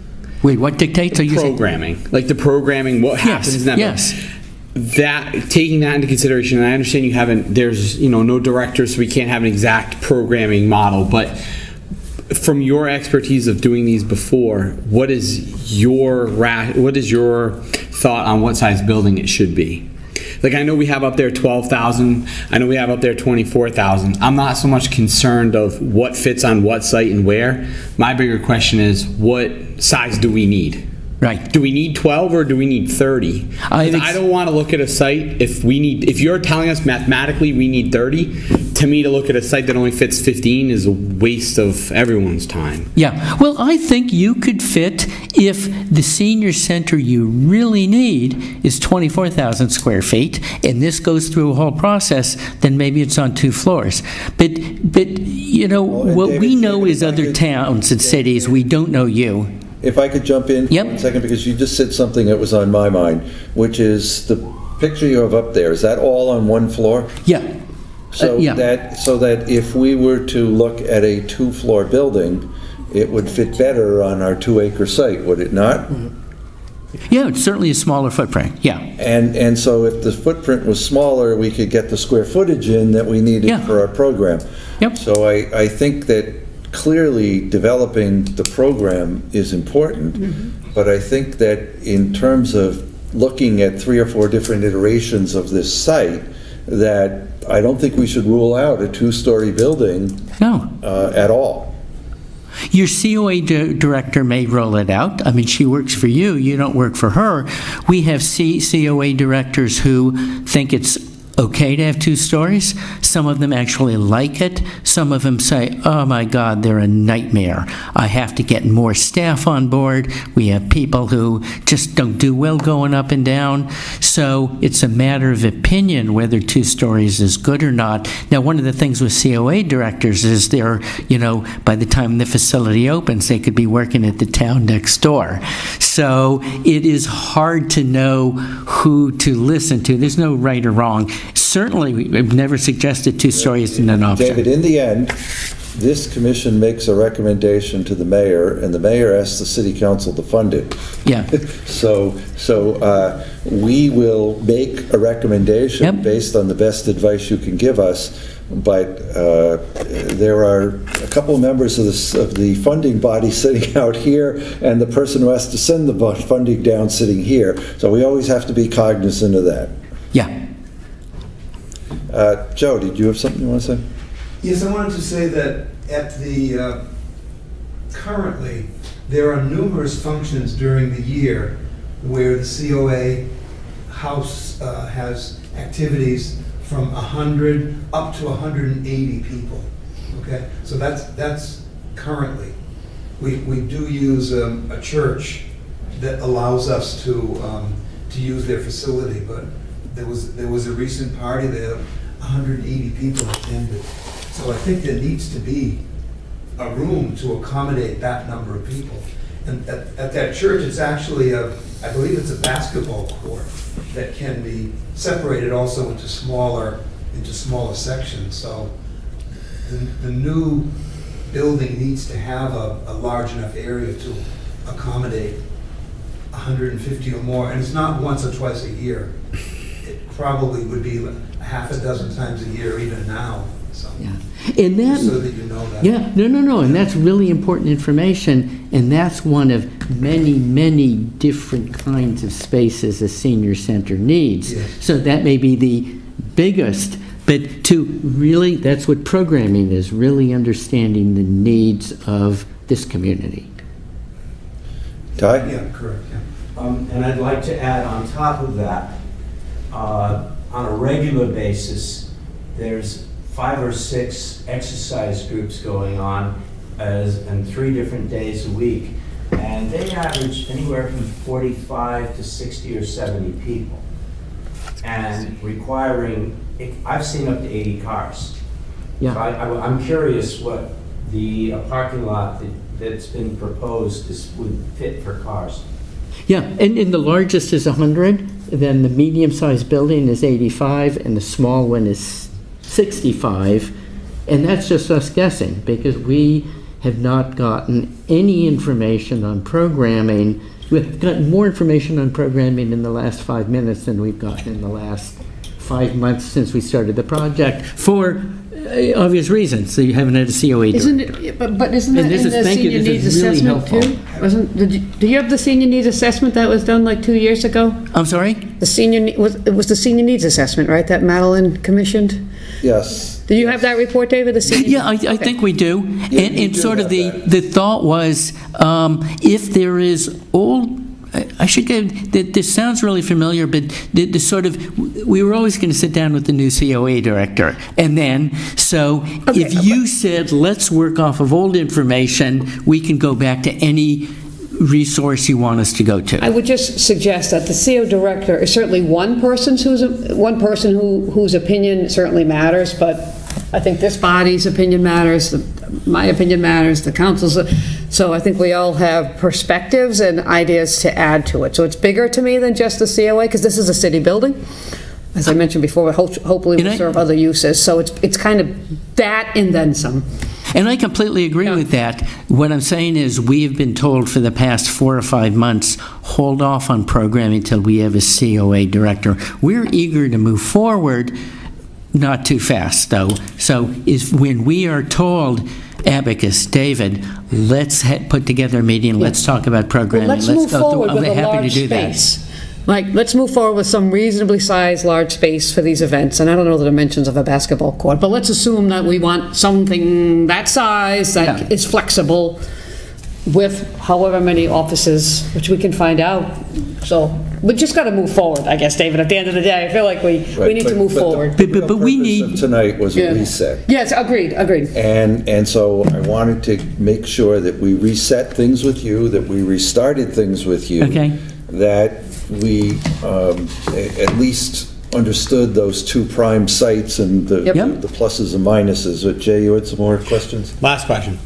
Wait, what dictates? Are you saying? Programming, like the programming, what happens in that yes. building. Taking that into consideration, and I understand there's no director, so we can't have an exact programming model, but from your expertise of doing these before, what is your thought on what size building it should be? Like, I know we have up there 12,000, I know we have up there 24,000. I'm not so much concerned of what fits on what site and where. My bigger question is, what size do we need? Right. Do we need 12 or do we need 30? I don't want to look at a site if you're telling us mathematically we need 30, to me to look at a site that only fits 15 is a waste of everyone's time. Yeah, well, I think you could fit, if the senior center you really need is 24,000 square feet, and this goes through a whole process, then maybe it's on 2 floors. But and what we David, know is if I other could- towns and cities, we don't know you. If I could jump in for Yep. 1 second, because you just said something that was on my mind, which is the picture you have up there, is that all on 1 floor? Yeah. So yeah. that if we were to look at a 2-floor building, it would fit better on our 2-acre site, would it not? Yeah, it's certainly a smaller footprint, yeah. And so if the footprint was smaller, we could get the square footage in that we needed Yeah. for our program. Yep. So I think that clearly developing the program is important, but I think that in terms of looking at 3 or 4 different iterations of this site, that I don't think we should rule out a 2-story building No. at all. Your COA director may roll it out. I mean, she works for you. You don't work for her. We have COA directors who think it's okay to have 2 stories. Some of them actually like it. Some of them say, oh my God, they're a nightmare. I have to get more staff on board. We have people who just don't do well going up and down. So it's a matter of opinion whether 2 stories is good or not. Now, one of the things with COA directors is they're, by the time the facility opens, they could be working at the town next door. So it is hard to know who to listen to. There's no right or wrong. Certainly, we've never suggested 2 stories in an option. David, in the end, this commission makes a recommendation to the mayor, and the mayor asks the city council to fund it. Yeah. So we will make a recommendation Yep. based on the best advice you can give us, but there are a couple of members of the funding body sitting out here, and the person who has to send the funding down sitting here. So we always have to be cognizant of that. Yeah. Joe, did you have something you want to say? Yes, I wanted to say that at the, currently, there are numerous functions during the year where the COA house has activities from 100 up to 180 people, okay? So that's currently. We do use a church that allows us to use their facility, but there was a recent party there, 180 people attended. So I think there needs to be a room to accommodate that number of people. And at that church, it's actually I believe it's a basketball court that can be separated also into smaller sections. So the new building needs to have a large enough area to accommodate 150 or more, and it's not once or twice a year. It probably would be a half a dozen times a year, even now, so. Yeah. And that, So that you know that. yeah, no, and that's really important information, and that's one of many, many different kinds of spaces a senior center needs. Yes. So that may be the biggest, but to really, that's what programming is, really understanding the needs of this community. Ty? Yeah, correct, yeah. And I'd like to add on top of that, on a regular basis, there's 5 or 6 exercise groups going on and 3 different days a week. And they average anywhere from 45 to 60 or 70 people. And requiring, I've seen up to 80 cars. Yeah. So I'm curious what the parking lot that's been proposed would fit for cars. Yeah, and the largest is 100, then the medium-sized building is 85, and the small one is 65. And that's just us guessing, because we have not gotten any information on programming. We've gotten more information on programming in the last 5 minutes than we've gotten in the last 5 months since we started the project, for obvious reasons. So you haven't had a COA director. Isn't it, but isn't And that this in is- the thank you, senior this needs is really assessment helpful. too? Do you have the senior needs assessment that was done like 2 years ago? I'm sorry? The it was the senior needs assessment, right, that Madeline commissioned? Yes. Do you have that report, David, the senior? Yeah, I think we do. Yeah, And we and do sort of have the thought was, if there is old, I should get, this sounds really familiar, but the sort of, we were always going to sit down with the new COA director. And then, so if you said, let's work off of old information, we can go back to any resource you want us to go to. I would just suggest that the CO director is certainly one person whose opinion certainly matters, but I think this body's opinion matters, my opinion matters, the council's. So I think we all have perspectives and ideas to add to it. So it's bigger to me than just the COA, because this is a city building. As I mentioned before, hopefully we'll serve other uses. So it's kind of that and then some. And I completely agree with that. What I'm saying is, we have been told for the past 4 or 5 months, hold off on programming until we have a COA director. We're eager to move forward, not too fast, though. So when we are told, Abacus, David, let's put together a meeting, let's talk about programming. Well, let's move go forward through. with I'm a happy large to do that. space. Like, let's move forward with some reasonably sized large space for these events. And I don't know the dimensions of a basketball court, but let's assume that we want something that size that is flexible with however many offices, which we can find out. So we just got to move forward, I guess, David. At the end of the day, I feel like we need to move forward. But we need- The purpose of tonight was a reset. Yes, agreed. And so I wanted to make sure that we reset things with you, that we restarted things with you. Okay. That we at least understood those 2 prime sites and the pluses and minuses. Jay, you had some more questions? Last question.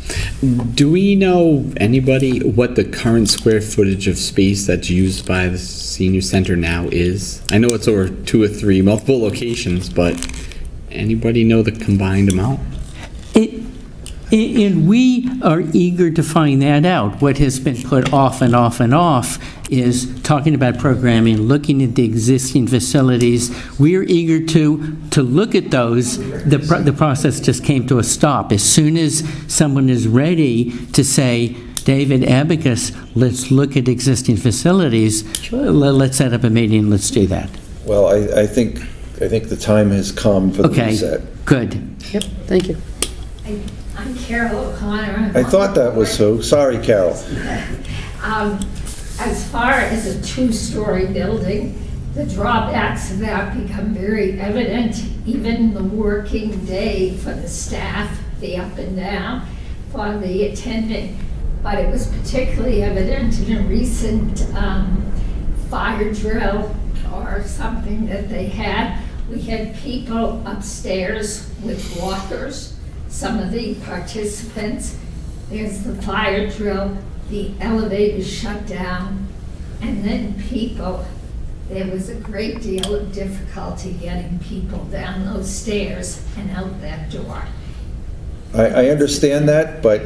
Do we know anybody what the current square footage of space that's used by the senior center now is? I know it's over 2 or 3 multiple locations, but anybody know the combined amount? And we are eager to find that out. What has been put off and off and off is talking about programming, looking at the existing facilities. We're eager to look at those. The process just came to a stop. As soon as someone is ready to say, David, Abacus, let's look at existing facilities, let's set up a meeting, let's do that. Well, I think the time has come for the reset. Okay, good. Yep, thank you. I'm Carol O'Connor. I thought that was who. Sorry, Carol. As far as a two-story building, the drawbacks of that become very evident, even in the working day for the staff, the up and down, for the attending. But it was particularly evident in a recent fire drill or something that they had. We had people upstairs with walkers. Some of the participants, there's the fire drill, the elevator shut down, and then people, there was a great deal of difficulty getting people down those stairs and out that door. I understand that, but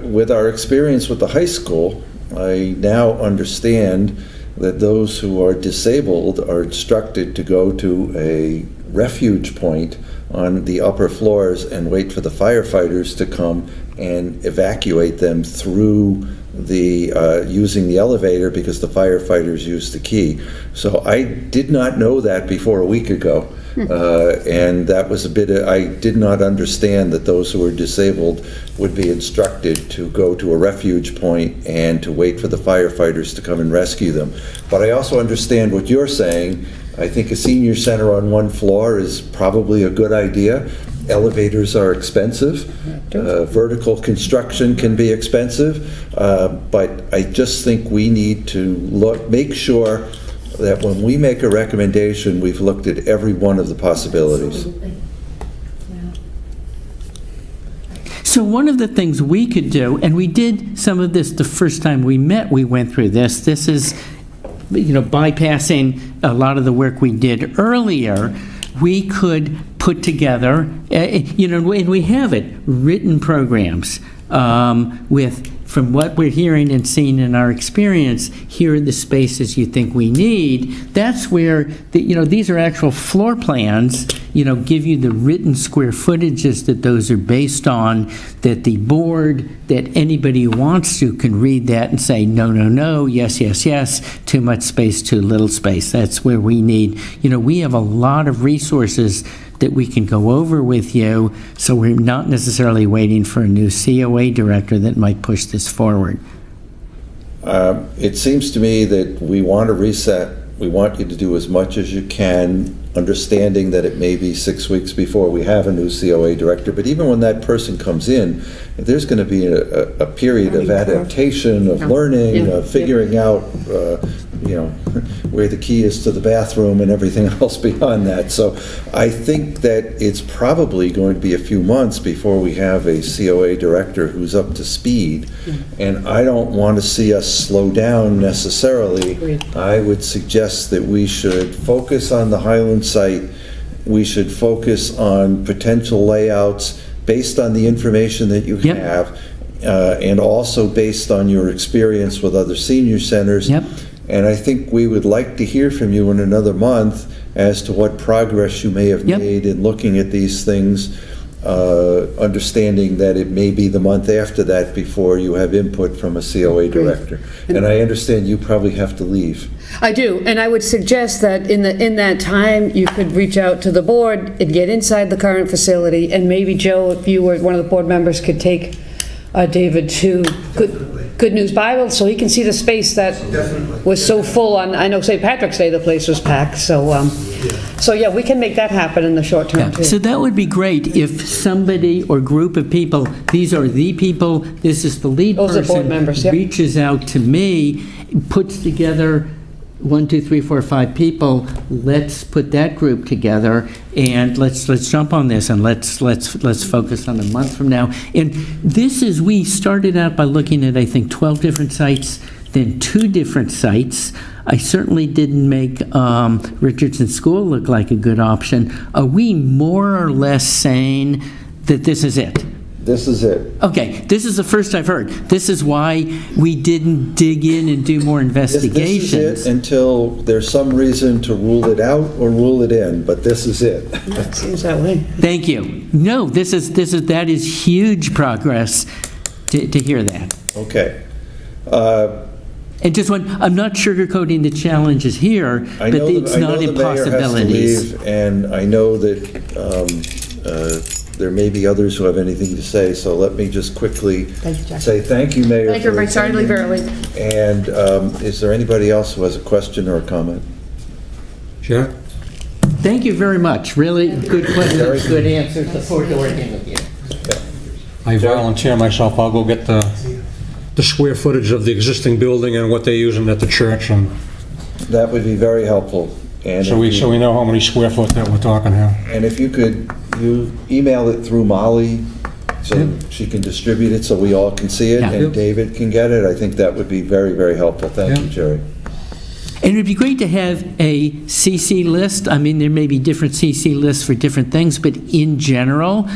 with our experience with the high school, I now understand that those who are disabled are instructed to go to a refuge point on the upper floors and wait for the firefighters to come and evacuate them through the using the elevator, because the firefighters use the key. So I did not know that before a week ago. And that was I did not understand that those who were disabled would be instructed to go to a refuge point and to wait for the firefighters to come and rescue them. But I also understand what you're saying. I think a senior center on one floor is probably a good idea. Elevators are expensive. Vertical construction can be expensive. But I just think we need to make sure that when we make a recommendation, we've looked at every one of the possibilities. Absolutely. So one of the things we could do, and we did some of this the first time we met, we went through this. This is, bypassing a lot of the work we did earlier. We could put together, and we have it, written programs from what we're hearing and seeing in our experience. Here are the spaces you think we need. That's where, these are actual floor plans, give you the written square footages that those are based on, that the board, that anybody who wants to can read that and say, no, no, no, yes, yes, yes, too much space, too little space. That's where we need, we have a lot of resources that we can go over with you, so we're not necessarily waiting for a new COA director that might push this forward. It seems to me that we want to reset. We want you to do as much as you can, understanding that it may be 6 weeks before we have a new COA director. But even when that person comes in, there's going to be a period of adaptation, of learning, of figuring out, where the key is to the bathroom and everything else beyond that. So I think that it's probably going to be a few months before we have a COA director who's up to speed. And I don't want to see us slow down necessarily. Agreed. I would suggest that we should focus on the Highland site. We should focus on potential layouts based on the information that you have, and also based on your experience with other senior centers. And I think we would like to hear from you in another month as to what progress you may have made in looking at these things, understanding that it may be the month after that before you have input from a COA director. And I understand you probably have to leave. I do, and I would suggest that in that time, you could reach out to the board and get inside the current facility, and maybe, Joe, if you were one of the board members, could take David to Good News Bible, so he can see the space that was so full on, I know St. Patrick's Day, the place was packed, so we can make that happen in the short term, too. So that would be great if somebody or group of people, these are the people, this is the lead Those are person, board members, reaches out to me, puts together 1, 2, 3, 4, 5 people. Let's put that group together and let's jump on this, and let's focus on a month from now. And this is, we started out by looking at, I think, 12 different sites, then 2 different sites. I certainly didn't make Richardson School look like a good option. Are we more or less saying that this is it? This is it. Okay, this is the first I've heard. This is why we didn't dig in and do more This is investigations. it until there's some reason to rule it out or rule it in, but this is it. It seems that way. Thank you. No, that is huge progress to hear that. Okay. And just one, I'm not sugarcoating the challenges here, I but know it's not the mayor has to impossibilities. leave, and I know that there may be others who have anything to say, so let me just quickly Thank you, Jack. say thank you, Mayor. Thank you, for everybody. Sorry to leave attending. early. And is there anybody else who has a question or a comment? Sure. Thank you very much. Really good questions, good answers. Look forward to working with you. I volunteer myself, I'll go get the square footage of the existing building and what they're using at the church, and That would be very helpful. And so we know how many square foot that we're talking here. And if you could, you email it through Molly, so she can distribute it, so we all can see it, Yeah. and David can get it, I think that would be very, very helpful. Thank you, Yeah. Jerry. And it'd be great to have a CC list. I mean, there may be different CC lists for different things, but in general,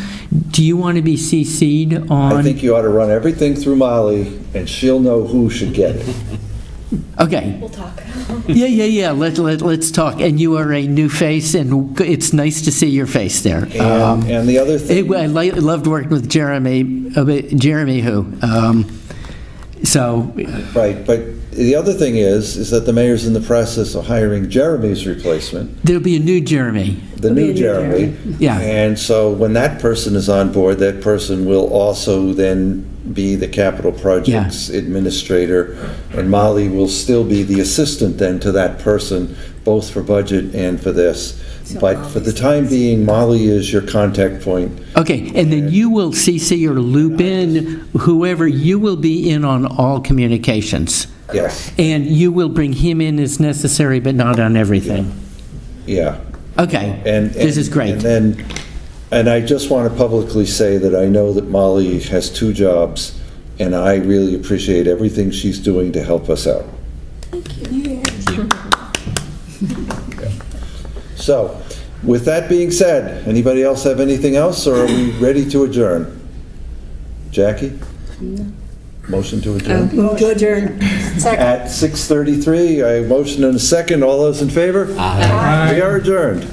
do you want to be CC'd on? I think you ought to run everything through Molly, and she'll know who should get it. Okay. We'll talk. Yeah. Let's talk. And you are a new face, and it's nice to see your face there. And the other thing, I loved working with Jeremy who. So, right, but the other thing is that the mayor's in the process of hiring Jeremy's replacement, there'll be a new Jeremy. the new Jeremy. Yeah. And so when that person is on board, that person will also then be the capital projects administrator, and Molly will still be the assistant then to that person, both for budget and for this. But for the time being, Molly is your contact point. Okay, and then you will CC or loop in whoever, you will be in on all communications. Yes, And you will bring him in as necessary, but not on everything. yeah. Okay, And this is great. And I just want to publicly say that I know that Molly has 2 jobs, and I really appreciate everything she's doing to help us out. Thank you. So, with that being said, anybody else have anything else, or are we ready to adjourn? Jackie? No. Motion to adjourn? Move to adjourn. At 6:33, a motion and a second. All those in favor? Aye. We are adjourned.